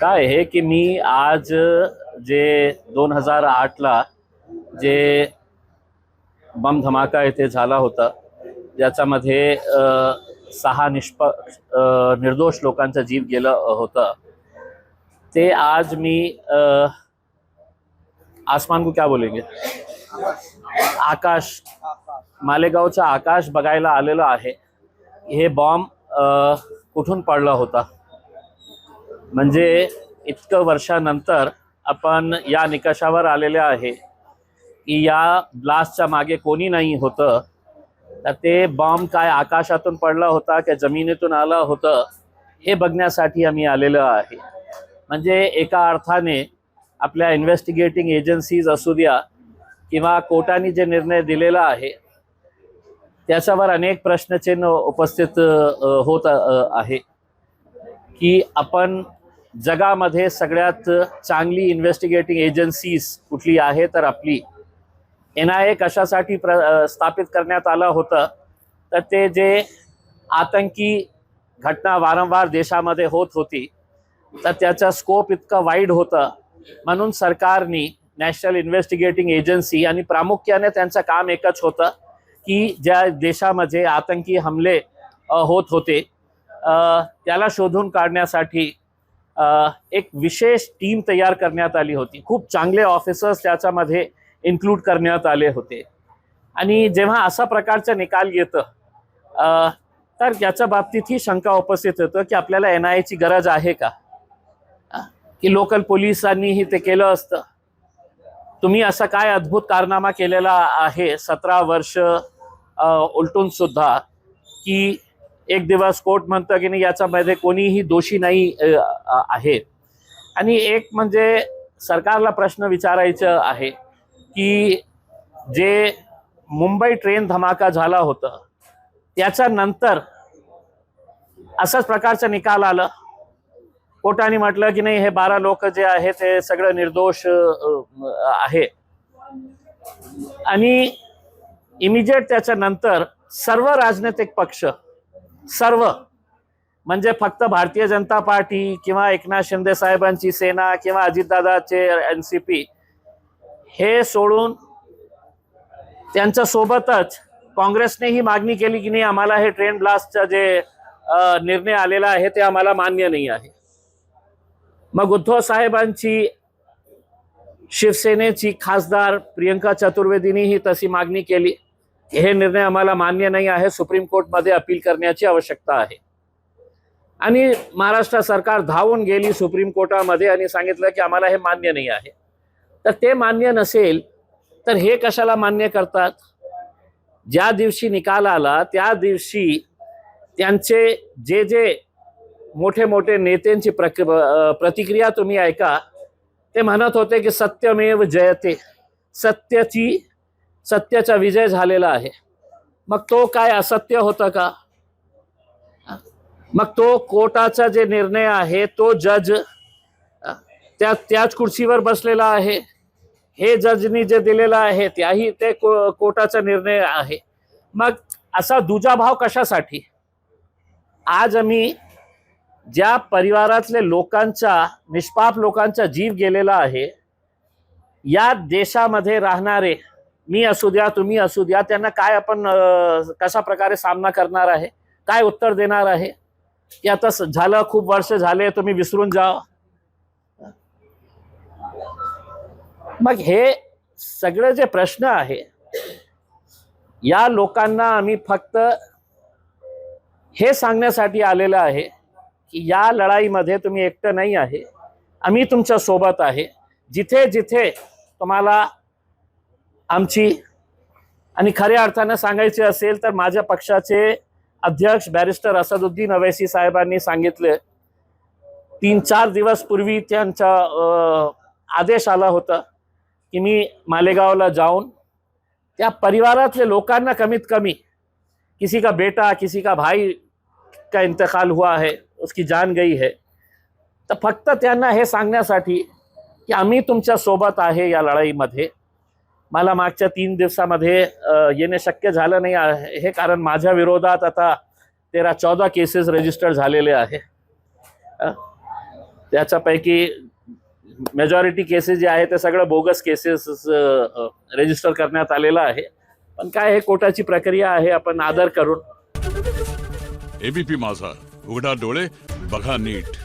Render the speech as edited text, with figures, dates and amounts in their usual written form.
काय आहे की मी आज जे 2008ला जे बम धमाका येथे झाला होता, ज्याच्यामध्ये 6 निर्दोष लोकांचा जीव गेला होता, ते आज मी आसमान को क्या बोलेंगे, आकाश, मालेगावचा आकाश बघायला आलेलो आहे. हे बॉम्ब कुठून पडला होता, म्हणजे इतकं वर्षानंतर आपण या निकषावर आलेले आहे की या ब्लास्टच्या मागे कोणी नाही होतं. तर ते बॉम्ब काय आकाशातून पडला होता की जमिनीतून आला होतं हे बघण्यासाठी आम्ही आलेलो आहे. म्हणजे एका अर्थाने आपल्या इन्व्हेस्टिगेटिंग एजन्सीज असू द्या किंवा कोर्टाने जे निर्णय दिलेला आहे त्याच्यावर अनेक प्रश्नचिन्ह उपस्थित होत आहे की आपण जगामध्ये सगळ्यात चांगली इन्व्हेस्टिगेटिंग एजन्सीज कुठली आहे, तर आपली NIA कशासाठी स्थापित करण्यात आलं होतं, तर ते जे आतंकी घटना वारंवार देशामध्ये होत होती तर त्याचा स्कोप इतका वाईड होता, म्हणून सरकारने नॅशनल इन्व्हेस्टिगेटिंग एजन्सी आणि प्रामुख्याने त्यांचं काम एकच होतं की ज्या देशामध्ये आतंकी हमले होत होते त्याला शोधून काढण्यासाठी एक विशेष टीम तयार करण्यात आली होती. खूप चांगले ऑफिसर्स त्याच्यामध्ये इन्क्लूड करण्यात आले होते. आणि जेव्हा असा प्रकारचा निकाल येतं तर याच्या बाबतीत ही शंका उपस्थित होतं की आपल्याला NIAची गरज आहे का, की लोकल पोलिसांनीही ते केलं असतं. तुम्ही असा काय अद्भुत कारनामा केलेला आहे 17 वर्ष उलटून सुद्धा, की एक दिवस कोर्ट म्हणतं की नाही याच्यामध्ये कोणीही दोषी नाही आहे. आणि एक म्हणजे सरकारला प्रश्न विचारायचं आहे की जे मुंबई ट्रेन धमाका झाला होता त्याच्यानंतर असाच प्रकारचा निकाल आला. कोर्टाने म्हटलं की नाही हे 12 लोक जे आहेत ते सगळं निर्दोष आहे. आणि इमिजिएट त्याच्यानंतर सर्व राजनैतिक पक्ष, सर्व म्हणजे फक्त भारतीय जनता पार्टी किंवा एकनाथ शिंदे साहेबांची सेना किंवा अजितदादाचे NCP हे सोडून त्यांच्या सोबतच काँग्रेसने ही मागणी केली की नाही आम्हाला हे ट्रेन ब्लास्टचा जे निर्णय आलेला आहे ते आम्हाला मान्य नाही आहे. मग उद्धव साहेबांची शिवसेनेची खासदार प्रियंका चतुर्वेदींनीही तशी मागणी केली, हे निर्णय आम्हाला मान्य नाही आहे, सुप्रीम कोर्टमध्ये अपील करण्याची आवश्यकता आहे. आणि महाराष्ट्र सरकार धावून गेली सुप्रीम कोर्टामध्ये आणि सांगितलं की आम्हाला हे मान्य नाही आहे. तर ते मान्य नसेल तर हे कशाला मान्य करतात. ज्या दिवशी निकाल आला त्या दिवशी त्यांचे जे जे मोठे मोठे नेत्यांची प्रतिक्रिया तुम्ही ऐका. ते म्हणत होते की सत्यमेव जयते, सत्याचा विजय झालेला आहे. मग तो काय असत्य होतं का. मग तो कोर्टाचा जे निर्णय आहे तो जज त्याच खुर्चीवर बसलेला आहे. हे जजनी जे दिलेला आहे त्याही ते कोर्टाचा निर्णय आहे. मग असा दुजाभाव कशासाठी. आज आम्ही ज्या परिवारातले लोकांचा, निष्पाप लोकांचा जीव गेलेला आहे, या देशामध्ये राहणारे, मी असू द्या तुम्ही असू द्या, त्यांना काय आपण कशा प्रकारे सामना करणार आहे, काय उत्तर देणार आहे की आता झालं, खूप वर्ष झाले, तुम्ही विसरून जा. मग हे सगळे जे प्रश्न आहे या लोकांना आम्ही फक्त हे सांगण्यासाठी आलेलं आहे की या लढाईमध्ये तुम्ही एकटं नाही आहे, आम्ही तुमच्या सोबत आहे. जिथे जिथे तुम्हाला आमची, आणि खऱ्या अर्थानं सांगायचे असेल तर माझ्या पक्षाचे अध्यक्ष बॅरिस्टर असदुद्दीन अवैसी साहेबांनी सांगितले, 3-4 दिवस पूर्वी त्यांचा आदेश आला होता कि मी मालेगावला जाऊन त्या परिवारातले लोकांना कमीत कमी, किसी का बेटा किसी का भाई का इंतकाल हुआ है, उसकी जान गई है, तर फक्त त्यांना हे सांगण्यासाठी की आम्ही तुमच्या सोबत आहे या लढाईमध्ये. मला मागच्या 3 दिवसामध्ये येणे शक्य झालं नाही आहे, कारण माझ्या विरोधात आता 13-14 केसेस रजिस्टर झालेले आहे. त्याच्यापैकी मेजॉरिटी केसेस जे आहे ते सगळं बोगस केसेस रजिस्टर करण्यात आलेलं आहे. पण काय हे कोर्टाची प्रक्रिया आहे, आपण आदर करून. एबीपी माझा, उघडा डोळे बघा नीट.